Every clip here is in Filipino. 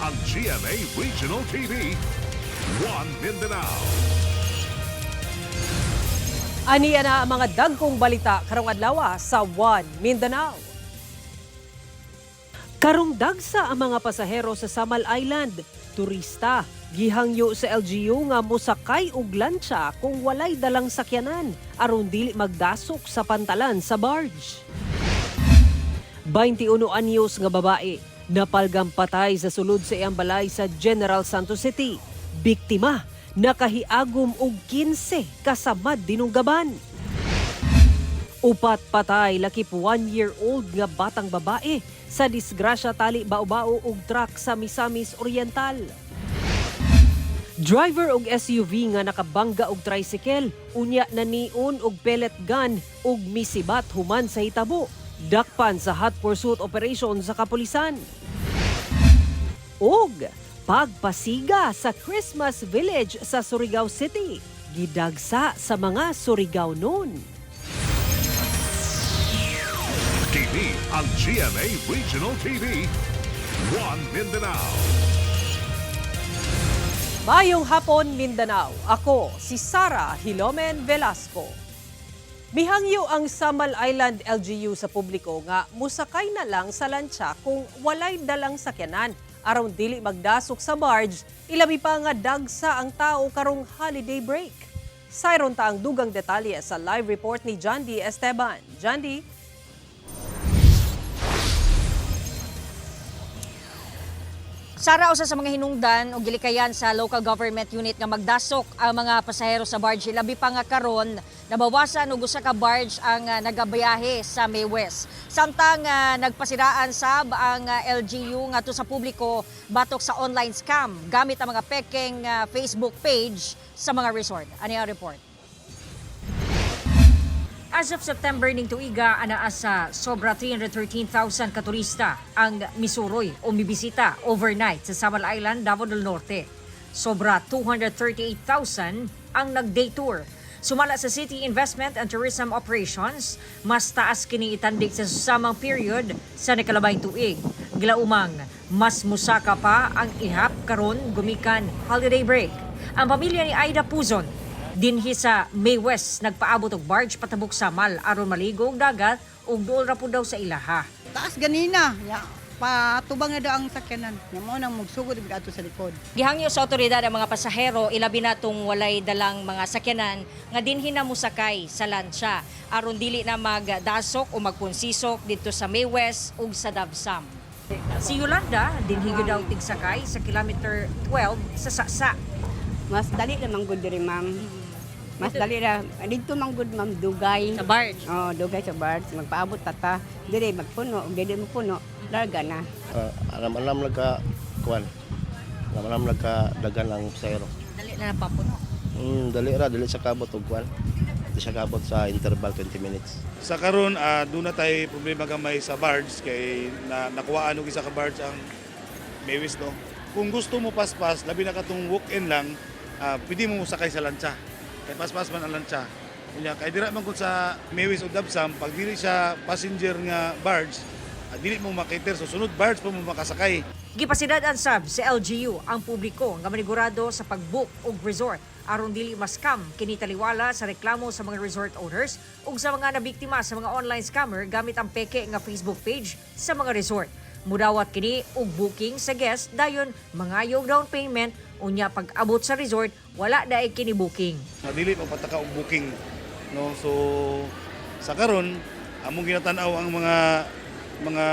ang GMA Regional TV, One Mindanao. Aniya na ang mga dagkong balita karong adlaw sa One Mindanao. Karong dagsa ang mga pasahero sa Samal Island, turista, gihangyo sa LGU nga mosakay og lancha kung walay dalang sakyanan aron dili magdasok sa pantalan sa barge. 21 anyos nga babae napalgang patay sa sulod sa iyang balay sa General Santos City. Biktima nakahiagom og 15 kasamad dinunggaban. Upat patay lakip 1-year-old nga batang babae sa disgrasya tali baubao og truck sa Misamis Oriental. Driver og SUV nga nakabangga og tricycle, unya na niun og pellet gun ug misibat human sa hitabo. Dakpan sa hot pursuit operation sa kapulisan. Og pagpasiga sa Christmas Village sa Surigao City. Gidagsa sa mga Surigao noon. Kini ang GMA Regional TV, One Mindanao. Mayong hapon, Mindanao. Ako si Sara Hilomen Velasco. Mihangyo ang Samal Island LGU sa publiko nga musakay na lang sa lancha kung walay dalang sakyanan aron dili magdasok sa barge, ilabi pa nga dagsa ang tao karong holiday break. Sayron ta ang dugang detalye sa live report ni Jandy Esteban. Jandy? Sara, usa sa mga hinungdan o gilikayan sa local government unit nga magdasok ang mga pasahero sa barge. Labi pa nga karon nabawasan og usa ka barge ang nagabiyahe sa May West. Samtang nagpasiraan sab ang LGU ngadto sa publiko batok sa online scam gamit ang mga pekeng Facebook page sa mga resort. Ani ang report? As of September ning tuiga, anaa sa sobra 313,000 ka turista ang misuroy o mibisita overnight sa Samal Island, Davao del Norte. Sobra 238,000 ang nag-day tour. Sumala sa City Investment and Tourism Operations, mas taas kini itandig sa susamang period sa nakalabay tuig. Gilaumang, mas musaka pa ang ihap karon gumikan holiday break. Ang pamilya ni Aida Puzon, dinhi sa May West nagpaabot og barge patabok Samal aron maligo og dagat ug duol ra pud daw sa ilaha. Taas ganina, ya, patubang na daw ang sakyanan. Nya mo nang magsugod ato sa likod. Gihangyo sa otoridad ang mga pasahero ilabi na tong walay dalang mga sakyanan nga dinhi na musakay sa lancha aron dili na magdasok o magpunsisok dito sa May West ug sa Davsam. Si Yolanda dinhi gyud daw tigsakay sa kilometer 12 sa Saksa. Mas dali namang good diri, ma'am. Mas dali ra. Dito mang good, ma'am, dugay. Sa barge. Oh, dugay sa barge. Magpaabot tata. Dili magpuno, dili mo puno. Larga na. Alam nagka kuan. Alam nagka dagan ang pasahero. Dali na napapuno. Dali sa kabot og kuan. Di siya kabot sa interval 20 minutes. Sa karon doon na tayo problema gamay sa barge kay nakuhaan og isa ka barge ang Maywis no. Kung gusto mo paspas, labi na katong walk-in lang, pwede mo sakay sa lancha. Kay paspas man ang lancha. Kunya kay dira man kun sa Maywis o Davsam, pag dili siya passenger nga barge, dili mo makiter so sunod barge pa mo makasakay. Gipasidad-an sab sa LGU ang publiko nga manigurado sa pag-book og resort aron dili ma-scam kini taliwala sa reklamo sa mga resort owners ug sa mga nabiktima sa mga online scammer gamit ang peke nga Facebook page sa mga resort. Mudawat kini og booking sa guest dayon mangayog down payment unya pag-abot sa resort wala daay kini booking. Dili mo pataka og booking no. So sa karon among ginatan-aw ang mga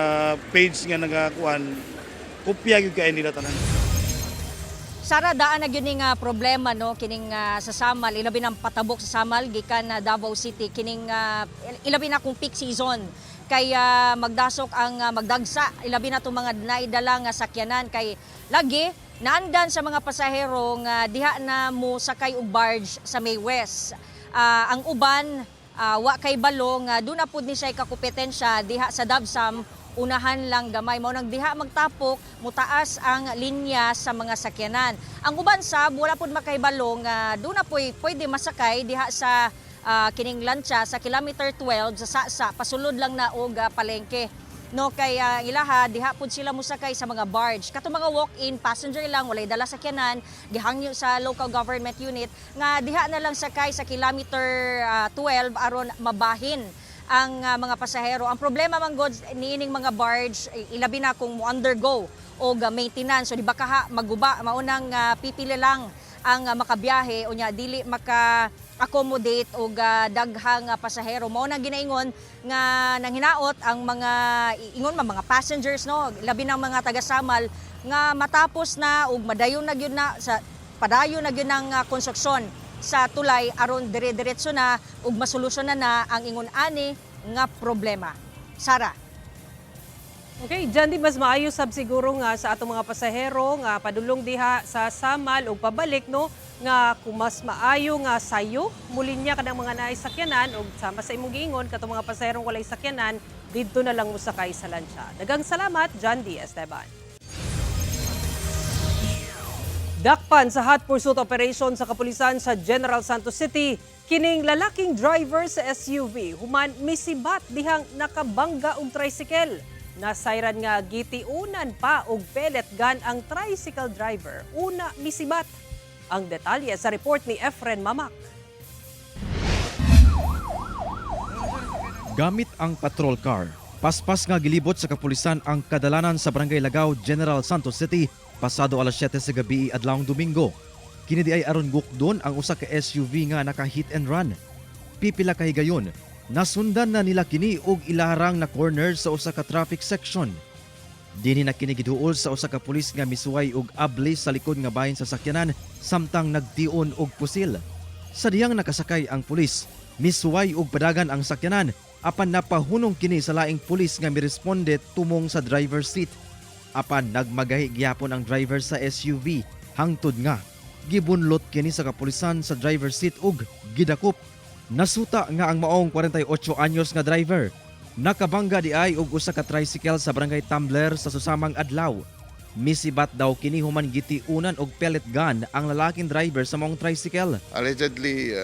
page nga nagakuan kopya gyud kay nila tanan. Sara, daan na gyud nga problema no kining sa Samal, ilabi ng patabok sa Samal gikan Davao City kining ilabi na kung peak season kay magdasok ang magdagsa ilabi na tong mga naidala nga sakyanan kay lagi naandan sa mga pasahero nga diha na mo sakay og barge sa May West. Ang uban wa kay balong doon na pud ni siya kakompetensya diha sa Davsam unahan lang gamay mao nang diha magtapok mutaas ang linya sa mga sakyanan. Ang uban sab wala pud makahibalo nga doon na pwede masakay diha sa kining lancha sa kilometer 12 sa Saksa pasulod lang na og palengke. no kay ilaha diha pud sila musakay sa mga barge. Kato mga walk-in passenger lang walay dala sakyanan, gihangyo sa local government unit nga diha na lang sakay sa kilometer 12 aron mabahin ang mga pasahero. Ang problema man god niining mga barge ilabi na kung mo undergo o maintenance, so di ba kaha maguba maunang pipili lang ang makabiyahe o nya dili maka-accommodate og daghang pasahero. Mao nang ginaingon nga nanghinaot ang mga ingon mga passengers no, labi ng mga taga-Samal nga matapos na og madayon na gyud na sa padayon na gyud ng konstruksyon sa tulay aron dire-diretso na ug masolusyonan na ang ingon ani nga problema. Sara. Okay, dyan di mas maayo sab siguro nga sa atong mga pasahero nga padulong diha sa Samal o pabalik no nga kung mas maayo nga sayo mulinya kanang mga naay sakyanan o sama sa imong giingon katong mga pasaherong walay sakyanan didto na lang musakay sa lansya. Daghang salamat John D. Esteban. Dakpan sa hot pursuit operation sa kapulisan sa General Santos City, kining lalaking driver sa SUV human misibat dihang nakabangga og tricycle. Nasayran nga gitiunan pa og pellet gun ang tricycle driver. Una misibat. Ang detalye sa report ni Efren Mamak. Gamit ang patrol car, paspas nga gilibot sa kapulisan ang kadalanan sa Barangay Lagaw, General Santos City, pasado alas 7 sa gabi adlawng Domingo. Kini di ay aron gukdon ang usa ka SUV nga naka-hit and run. Pipila ka higayon, nasundan na nila kini og ilarang na corner sa usa ka traffic section. Dini na kini giduol sa usa ka pulis nga misuway og abli sa likod nga bahin sa sakyanan samtang nagtion og pusil. Sa diyang nakasakay ang pulis, misuway og padagan ang sakyanan apan napahunong kini sa laing pulis nga miresponde tumong sa driver's seat. Apan nagmagahi gyapon ang driver sa SUV hangtod nga gibunlot kini sa kapulisan sa driver's seat ug gidakop. Nasuta nga ang maong 48 anyos nga driver nakabangga di ay og usa ka tricycle sa Barangay Tumbler sa susamang adlaw. Misibat daw kini human gitiunan og pellet gun ang lalaking driver sa maong tricycle. Allegedly,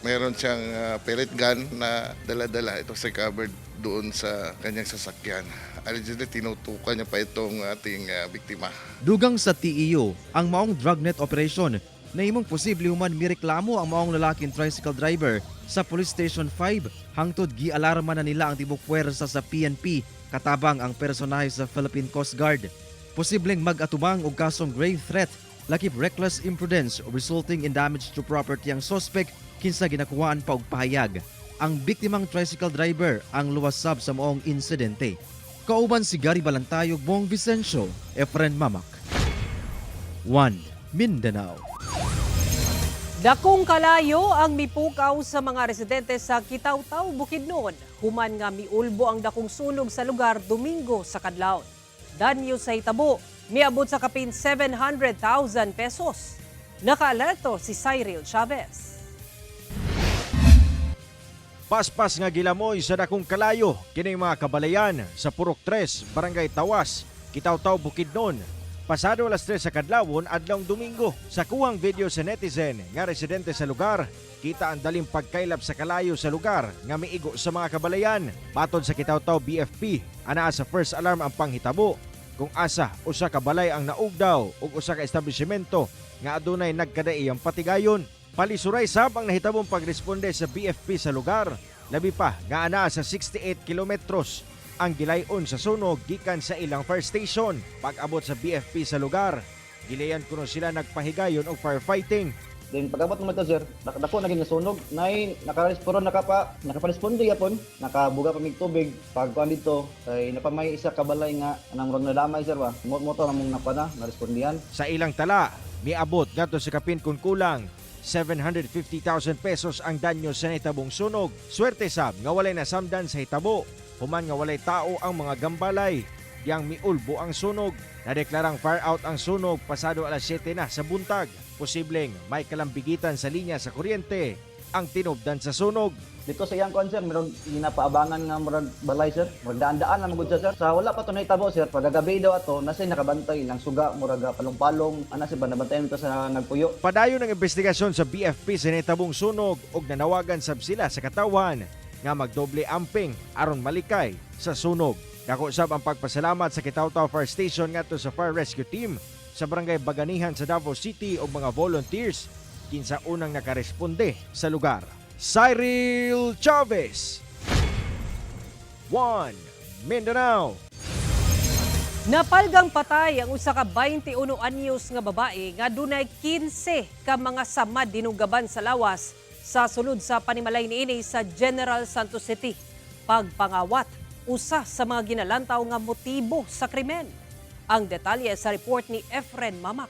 meron siyang pellet gun na dala-dala. Ito sa covered doon sa kanyang sasakyan. Allegedly, tinutukan niya pa itong ating biktima. Dugang sa TEO, ang maong drugnet operation na imong posible human mireklamo ang maong lalaking tricycle driver sa Police Station 5 hangtod gialarma na nila ang tibok puwersa sa PNP katabang ang personahe sa Philippine Coast Guard. Posibleng mag-atubang og kasong grave threat, lakip reckless imprudence resulting in damage to property ang suspect kinsa ginakuhaan pa og pahayag. Ang biktimang tricycle driver ang luwas sab sa maong insidente. Kauban si Gary Balantayog, Bong Vicencio, Efren Mamak. 1. Mindanao. Dakong kalayo ang mipukaw sa mga residente sa Kitaw-Taw, Bukidnon. Human nga miulbo ang dakong sunog sa lugar Domingo sa kadlawon. Danyo sa hitabo, miabot sa kapin 700,000 pesos. Naka-alerto si Cyril Chavez. Paspas nga gilamoy sa dakong kalayo kining mga kabalayan sa Purok 3, Barangay Tawas, Kitaw-Taw, Bukidnon. Pasado alas 3 sa kadlawon adlawng Domingo. Sa kuwang video sa netizen nga residente sa lugar, kita ang daling pagkailap sa kalayo sa lugar nga miigo sa mga kabalayan. Matod sa Kitaw-Taw BFP, anaa sa first alarm ang panghitabo kung asa usa ka balay ang naugdaw ug usa ka establishmento nga adunay nagkadaiyang patigayon. Palisuray sab ang nahitabong pagresponde sa BFP sa lugar. Labi pa nga anaa sa 68 kilometros ang gilayon sa sunog gikan sa ilang fire station. Pag-abot sa BFP sa lugar, gilayan kuno sila nagpahigayon og firefighting. Then pag-abot naman ito sir, dako naging nasunog, nay nakaresponde yapon, nakabuga pa mig tubig pagkuan dito kay napamay isa ka balay nga anang murag nadamay sir ba. Moto namong napana narespondihan. Sa ilang tala, miabot ngadto sa kapin kun kulang 750,000 pesos ang danyo sa nahitabong sunog. Swerte sab nga walay nasamdan sa hitabo. Human nga walay tao ang mga gambalay, yang miulbo ang sunog. Nadeklarang fire out ang sunog pasado alas 7 na sa buntag. Posibleng may kalambigitan sa linya sa kuryente ang tinubdan sa sunog. Dito sa iyang concern, meron ginapaabangan nga murag balay sir, magdaan-daan na magud sir. Sa wala pa to nahitabo sir, pagagabi daw ato, nasay nakabantay lang suga murag palong-palong, ana si ba nabantayan ito sa nagpuyo. Padayon ng investigasyon sa BFP sa nahitabong sunog ug nanawagan sab sila sa katawan nga magdoble amping aron malikay sa sunog. Dako usab ang pagpasalamat sa Kitaw-Taw Fire Station ngadto sa Fire Rescue Team sa Barangay Baganihan sa Davao City o mga volunteers kinsa unang nakaresponde sa lugar. Cyril Chavez, 1 Mindanao. Napalgang patay ang usa ka 21 anyos nga babae nga dunay 15 ka mga samad dinugaban sa lawas sa sulod sa panimalay niini sa General Santos City. Pagpangawat, usa sa mga ginalantaw nga motibo sa krimen. Ang detalye sa report ni Efren Mamak.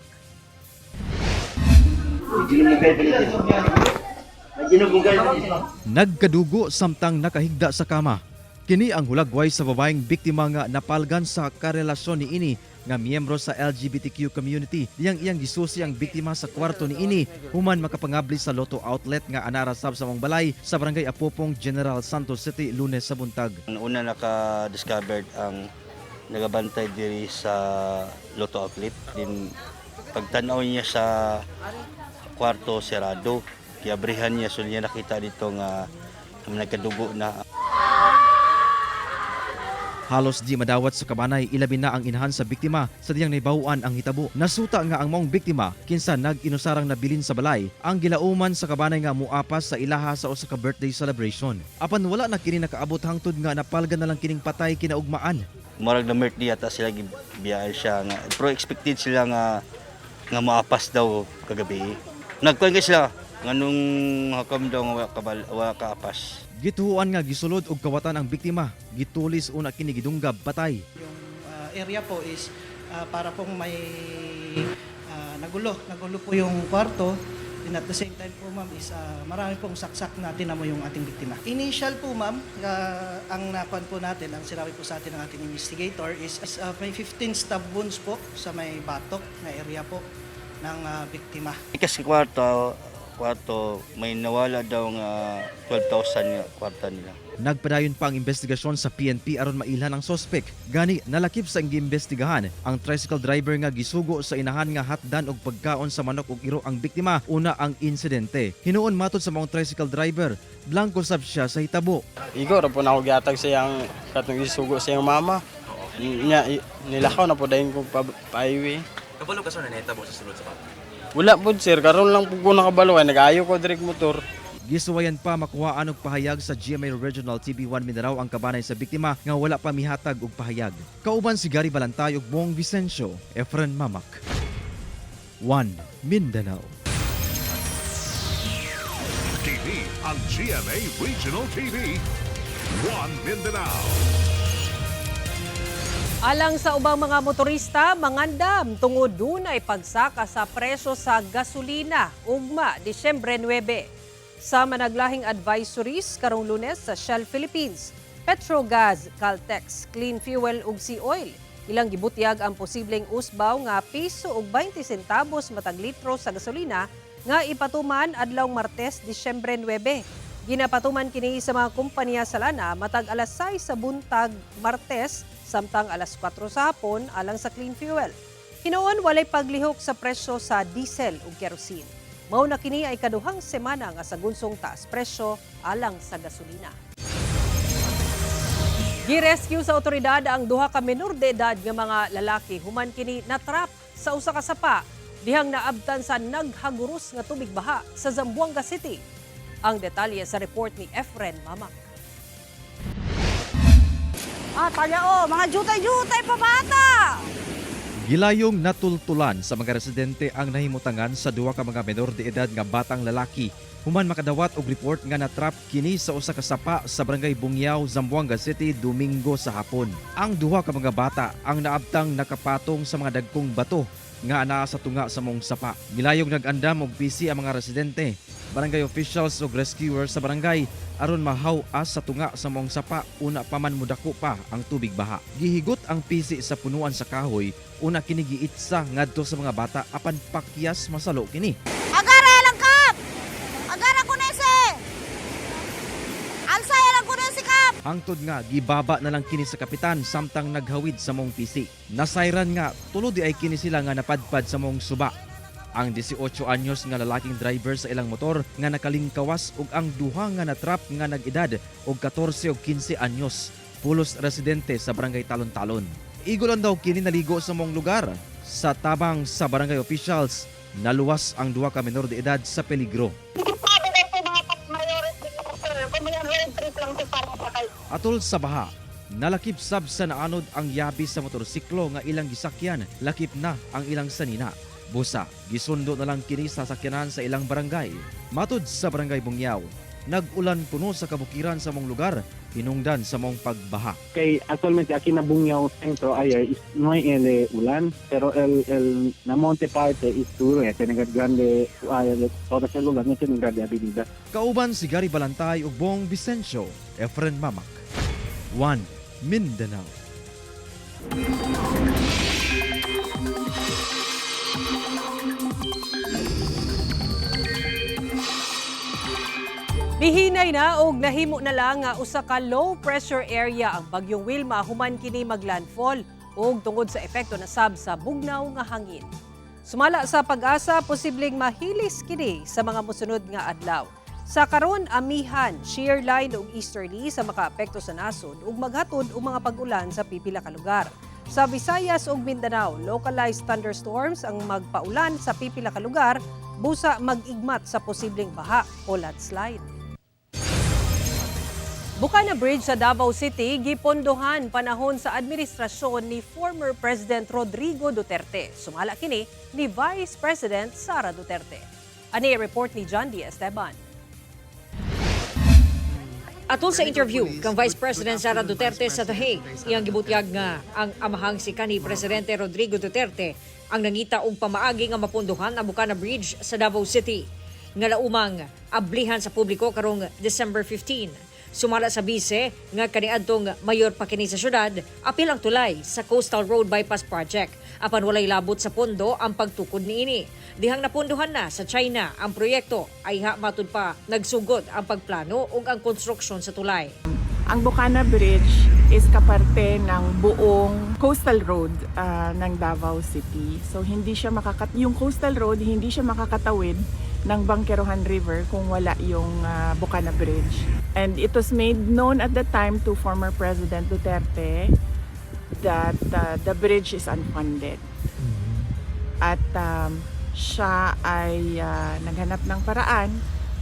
Nagkadugo samtang nakahigda sa kama. Kini ang hulagway sa babaeng biktima nga napalgan sa karelasyon ni ini nga miyembro sa LGBTQ community. Iyang gisusi ang biktima sa kwarto ni ini human makapangabli sa Lotto outlet nga anara sab sa mong balay sa Barangay Apopong, General Santos City, Lunes sa buntag. Una naka-discovered ang nagabantay diri sa Lotto outlet. Din pagtanaw niya sa kwarto serado, kiabrihan niya so niya nakita dito nga nagkadugo na. Halos di madawat sa kabanay, ilabi na ang inahan sa biktima sa diyang naibawaan ang hitabo. Nasuta nga ang maong biktima kinsa nag-inusarang nabilin sa balay ang gilauman sa kabanay nga muapas sa ilaha sa usa ka birthday celebration. Apan wala na kini nakaabot hangtod nga napalgan na lang kining patay kinaugmaan. Murag na birthday ata sila gibiyaan siya nga pero expected sila nga maapas daw kagabi. Nagkuan sila nganong hakam daw nga wa kaapas. Gituhuan nga gisulod og kawatan ang biktima. Gitulis una kini gidunggab patay. Yung area po is para pong may nagulo po yung kwarto. And at the same time po ma'am is marami pong saksak na tinamo yung ating biktima. Initial po ma'am, ang nakuan po natin, ang sinabi po sa atin ng ating investigator is may 15 stab wounds po sa may batok na area po ng biktima. Kasi kwarto may nawala daw nga 12,000 nga kwarta nila. Nagpadayon pa ang investigasyon sa PNP aron mailhan ang sospek. Gani nalakip sa giimbestigahan ang tricycle driver nga gisugo sa inahan nga hatdan og pagkaon sa manok ug iro ang biktima una ang insidente. Hinuon matod sa mga tricycle driver, blanco sab siya sa hitabo. Igo ra po na ako giatag sa iyang katong gisugo sa iyang mama. Nilakaw na po dayon ko pa-highway. Kabalo ka sa nahitabo sa sulod sa papa? Wala po sir, karon lang po ko nakabalo ay nag-ayo ko direct motor. Gisuwayan pa makuhaan og pahayag sa GMA Regional TV1 Mindanao ang kabanay sa biktima nga wala pa mihatag og pahayag. Kauban si Gary Balantay ug Bong Vicencio, Efren Mamak. 1 Mindanao. TV ang GMA Regional TV. 1 Mindanao. Alang sa ubang mga motorista, mangandam tungod dunay pagsaka sa presyo sa gasolina ugma Disyembre 9. Sa managlahing advisories karong Lunes sa Shell Philippines, Petrogas, Caltex, Clean Fuel ug Sea Oil, ilang gibutyag ang posibleng usbaw nga piso ug 20 centavos matag litro sa gasolina nga ipatuman adlaw Martes, Disyembre 9. Ginapatuman kini sa mga kompanya sa lana matag alas 6 sa buntag Martes samtang alas 4 sa hapon alang sa Clean Fuel. Hinuon walay paglihok sa presyo sa diesel ug kerosene. Mao na kini ay kaduhang semana nga sa gunsong taas presyo alang sa gasolina. Girescue sa otoridad ang duha ka menor de edad nga mga lalaki human kini natrap sa usa ka sapa dihang naabtan sa naghaguros nga tubig baha sa Zamboanga City. Ang detalye sa report ni Efren Mamak. Mga jutay-jutay pa bata! Gilayong natultulan sa mga residente ang nahimutangan sa duha ka mga menor de edad nga batang lalaki human makadawat og report nga natrap kini sa usa ka sapa sa Barangay Bungyao, Zamboanga City, Domingo sa hapon. Ang duha ka mga bata ang naabtang nakapatong sa mga dagkong bato nga anaa sa tunga sa mong sapa. Gilayong nag-andam og PC ang mga residente, barangay officials ug rescuers sa barangay aron mahaw-as sa tunga sa mong sapa una pa man mudako pa ang tubig baha. Gihigot ang PC sa punuan sa kahoy una kini giitsa ngadto sa mga bata apan pakyas masalo kini. Agara lang kap! Agara ko nese! Alsaya lang ko si kap! Hangtod nga gibaba na lang kini sa kapitan samtang naghawid sa mong PC. Nasayran nga tulo di ay kini sila nga napadpad sa mong suba. Ang 18 anyos nga lalaking driver sa ilang motor nga nakalingkawas ug ang duha nga natrap nga nag-edad og 14 ug 15 anyos. pulos residente sa barangay Talon-Talon. Igulan daw kini naligo sa mong lugar. Sa tabang sa barangay officials, naluwas ang 2 ka menor de edad sa peligro. Atol sa baha, nalakip sab sa naanod ang yabi sa motorsiklo nga ilang gisakyan, lakip na ang ilang sanina. Busa, gisundo na lang kini sa sakyanan sa ilang barangay. Matud sa barangay Bungyaw, nag-ulan puno sa kabukiran sa mong lugar, hinungdan sa mong pagbaha. Kay actualmente aquí na Bungyaw Centro ayer is no hay ulan, pero el na monte parte is duro tiene grande toda sa lugar no tiene grande abilidad. Kauban si Gary Balantay ug Bong Vicencio, Efren Mamak. 1 Mindanao. Mihinay na og nahimo na lang nga usa ka low pressure area ang bagyong Wilma human kini maglandfall ug tungod sa epekto na sab sa bugnaw nga hangin. Sumala sa pag-asa, posibleng mahilis kini sa mga mosunod nga adlaw. Sa karon amihan, shear line ug easterly sa makaapekto sa nasod ug maghatod og mga pag-ulan sa pipila ka lugar. Sa Visayas ug Mindanao, localized thunderstorms ang magpaulan sa pipila ka lugar, busa mag-igmat sa posibleng baha o landslide. Bukana Bridge sa Davao City, gipondohan panahon sa administrasyon ni former President Rodrigo Duterte. Sumala kini ni Vice President Sara Duterte. Ani report ni John D. Esteban. Atol sa interview kang Vice President Sara Duterte sa The Hague, iyang gibutyag nga ang amahang si kanhi Presidente Rodrigo Duterte ang nangita og pamaagi nga mapondohan ang Bukana Bridge sa Davao City. Nga laumang ablihan sa publiko karong December 15. Sumala sa bise nga kaniadtong mayor pa kini sa syudad, apil ang tulay sa Coastal Road Bypass Project. Apan walay labot sa pondo ang pagtukod niini. Dihang napondohan na sa China ang proyekto ay matud pa nagsugod ang pagplano ug ang konstruksyon sa tulay. Ang Bukana Bridge is kaparte ng buong coastal road ng Davao City. So hindi siya yung coastal road hindi siya makakatawid ng Bangkerohan River kung wala yung Bukana Bridge. And it was made known at the time to former President Duterte that the bridge is unfunded. At siya ay naghanap ng paraan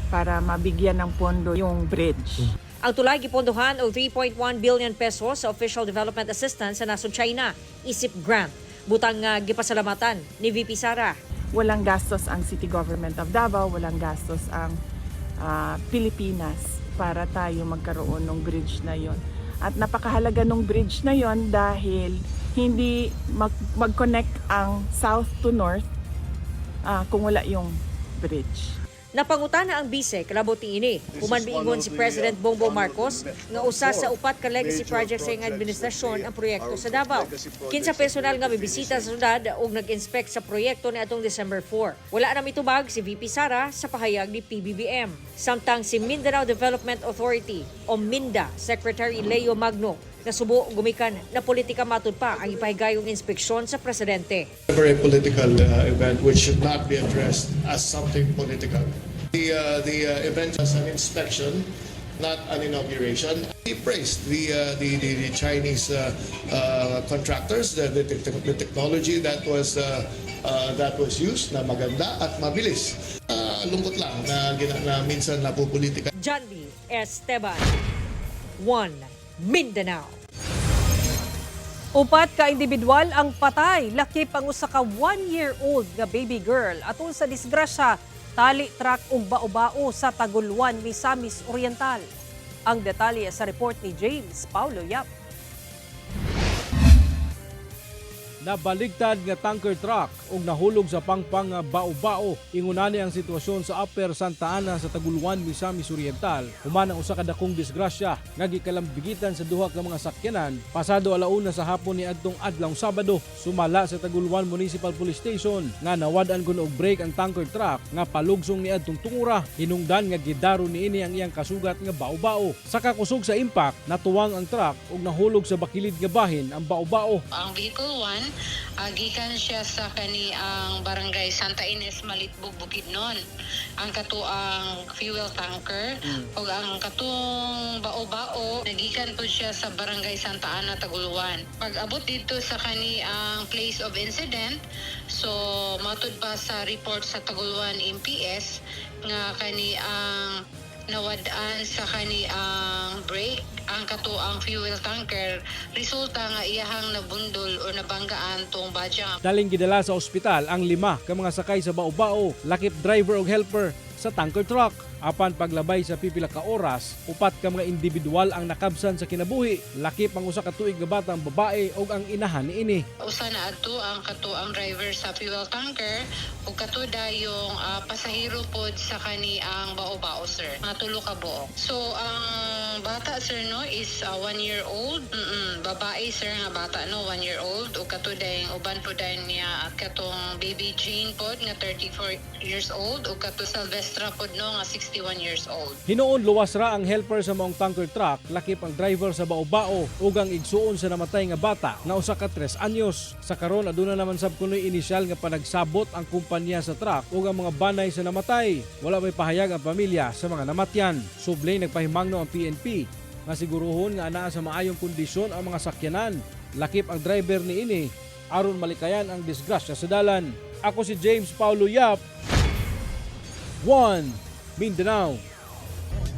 para mabigyan ng pondo yung bridge. Ang tulay gipondohan og 3.1 billion pesos sa Official Development Assistance sa nasod China, ISIP grant. Butang gipasalamatan ni VP Sara. Walang gastos ang City Government of Davao, walang gastos ang Pilipinas para tayo magkaroon ng bridge na yon. At napakahalaga ng bridge na yon dahil hindi mag-connect ang south to north kung wala yung bridge. Napangutana ang bise kalabot niini. Human miingon si President Bongbong Marcos nga usa sa 4 ka legacy projects sa iyang administrasyon ang proyekto sa Davao. Kinsa personal nga mibisita sa syudad ug nag-inspect sa proyekto niadtong December 4. Wala na mitubag si VP Sara sa pahayag ni PBBM. Samtang si Mindanao Development Authority o MINDA Secretary Leo Magno nasubo gumikan na politika matud pa ang ipahigayong inspeksyon sa presidente. A very political event which should not be addressed as something political. The event was an inspection, not an inauguration. He praised the Chinese contractors, the technology that was used na maganda at mabilis. Lungkot lang na minsan napupolitika. John D. Esteban, 1 Mindanao. Upat ka individual ang patay, lakip ang usa ka 1-year-old nga baby girl atol sa disgrasya tali truck ug bao-bao sa Taguluan, Misamis Oriental. Ang detalye sa report ni James Paulo Yap. Nabaligtad nga tanker truck ug nahulog sa pangpang nga bao-bao. Ingunani ang sitwasyon sa Upper Santa Ana sa Taguluan, Misamis Oriental. Human ang usa ka dakong disgrasya nga gikalambigitan sa duha ka mga sakyanan pasado alauna sa hapon niadtong adlawng Sabado. Sumala sa Taguluan Municipal Police Station nga nawad-an kun og brake ang tanker truck nga palugsong niadtong tungura. Hinungdan nga gidaro niini ang iyang kasugat nga bao-bao. Sa kakusog sa impact, natuwang ang truck ug nahulog sa bakilid nga bahin ang bao-bao. Ang Vehicle 1 Gikan siya sa kani ang barangay Santa Ines Malitbog Bukidnon. Ang katuang fuel tanker o ang katong bao-bao nagikan po siya sa barangay Santa Ana Taguluan. Pag abot dito sa kani ang place of incident, so matud pa sa report sa Taguluan MPS nga kani ang nawadaan sa kani ang brake ang katuang fuel tanker, resulta nga iyahang nabundol o nabanggaan tong badyang. Daling gidala sa ospital ang 5 ka mga sakay sa bao-bao, lakip driver ug helper sa tanker truck. Apan paglabay sa pipila ka oras, 4 ka mga individual ang nakabsan sa kinabuhi, lakip ang usa ka tuig nga batang babae ug ang inahan niini. Usa na adto ang katuang driver sa fuel tanker ug katuda yung pasahero pod sa kani ang bao-bao sir. Mga 3 ka buok. So ang bata sir no is 1 year old. Babae sir nga bata no 1 year old ug katuda yung uban pod niya at katong baby Jane pod nga 34 years old ug kato Silvestra pod no nga 61 years old. Hinuon luwas ra ang helper sa maong tanker truck, lakip ang driver sa bao-bao ug ang igsuon sa namatay nga bata nga usa ka 3 anyos. Sa karon aduna naman sab kunoy inisyal nga panagsabot ang kumpanya sa truck ug ang mga banay sa namatay. Wala may pahayag ang pamilya sa mga namatyan. Sublay nagpahimangno ang PNP nga siguruhon nga anaa sa maayong kondisyon ang mga sakyanan. Lakip ang driver niini aron malikayan ang disgrasya sa dalan. Ako si James Paulo Yap, 1 Mindanao.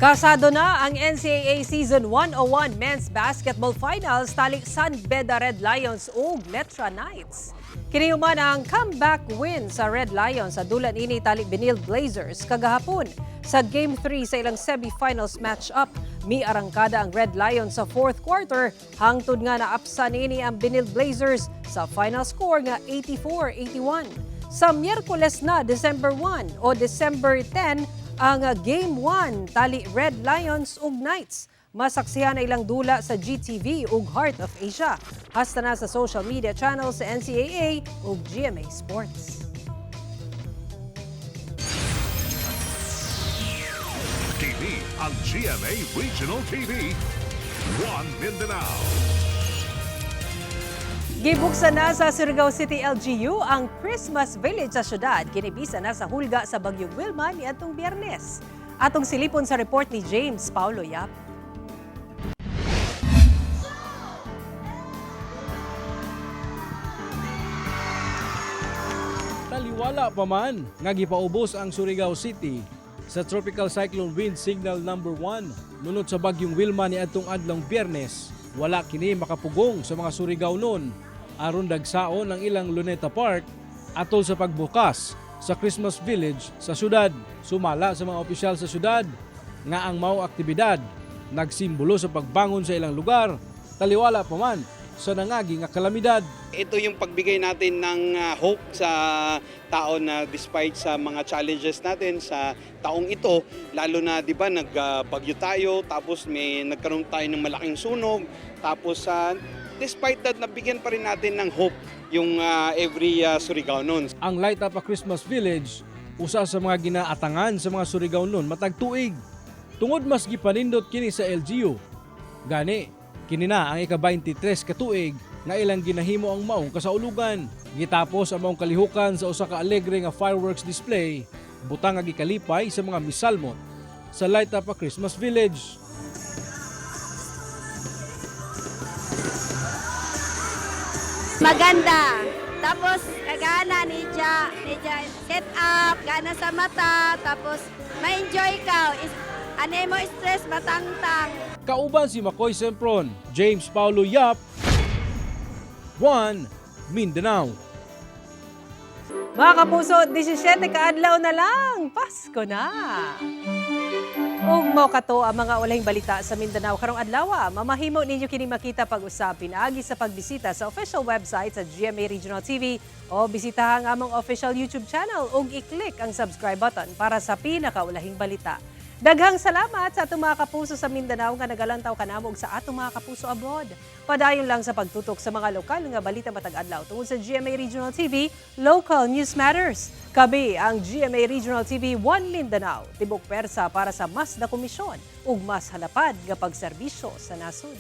Kasado na ang NCAA Season 101 Men's Basketball Finals tali San Beda Red Lions ug Metra Knights. Kini man ang comeback win sa Red Lions sa dulan ini tali Benil Blazers kagahapon. Sa Game 3 sa ilang semifinals match-up, miarangkada ang Red Lions sa 4th quarter hangtod nga naapsan ini ang Benil Blazers sa final score nga 84-81. Sa Miyerkules na December 1 o December 10 ang Game 1 tali Red Lions ug Knights. Masaksihan na ilang dula sa GTV ug Heart of Asia. Hasta na sa social media channels sa NCAA ug GMA Sports. TV ang GMA Regional TV. 1 Mindanao. Gibuksan na sa Surigao City LGU ang Christmas Village sa syudad. Kinibisa na sa hulga sa Bagyong Wilma niadtong Biyernes. Atong silipon sa report ni James Paulo Yap. Taliwala pa man nga gipaubos ang Surigao City sa Tropical Cyclone Wind Signal number 1 lunod sa Bagyong Wilma niadtong adlong Biyernes. Wala kini makapugong sa mga Surigao noon aron dagsaon ang ilang Luneta Park atol sa pagbukas sa Christmas Village sa syudad. Sumala sa mga opisyal sa syudad nga ang mao aktibidad nagsimbolo sa pagbangon sa ilang lugar, taliwala pa man sa nangagi nga kalamidad. Ito yung pagbigay natin ng hope sa tao na despite sa mga challenges natin sa taong ito, lalo na 'di ba nagbagyo tayo, tapos may nagkaroon tayo ng malaking sunog, tapos despite that nabigyan pa rin natin ng hope yung every Surigao noon. Ang Light Up a Christmas Village usa sa mga ginaatangan sa mga Surigao noon matag tuig. Tungod mas gipanindot kini sa LGU. Gani kini na ang ika-23 ka tuig nga ilang ginahimo ang maong kasaulugan. Gitapos ang maong kalihukan sa usa ka alegre nga fireworks display, butang nga gikalipay sa mga misalmot sa Light Up a Christmas Village. Maganda. Tapos kagana nidya set up, gana sa mata, tapos ma-enjoy ka. Ane mo stress matangtang. Kauban si Makoy Sempron, James Paulo Yap, 1 Mindanao. Mga kapuso, 17 kaadlaw na lang, Pasko na! Ug mao kato ang mga ulahing balita sa Mindanao karong adlaw. Mamahimo ninyo kini makita pag-usapin agi sa pagbisita sa official website sa GMA Regional TV o bisitahan ang among official YouTube channel ug i-click ang subscribe button para sa pinakaulahing balita. Daghang salamat sa atong mga kapuso sa Mindanao nga nagalantaw kanamo sa atong mga kapuso abroad. Padayon lang sa pagtutok sa mga lokal nga balita matag adlaw tungod sa GMA Regional TV, Local News Matters. Kami ang GMA Regional TV 1 Mindanao, tibok persa para sa mas na komisyon ug mas halapad nga pagserbisyo sa nasod.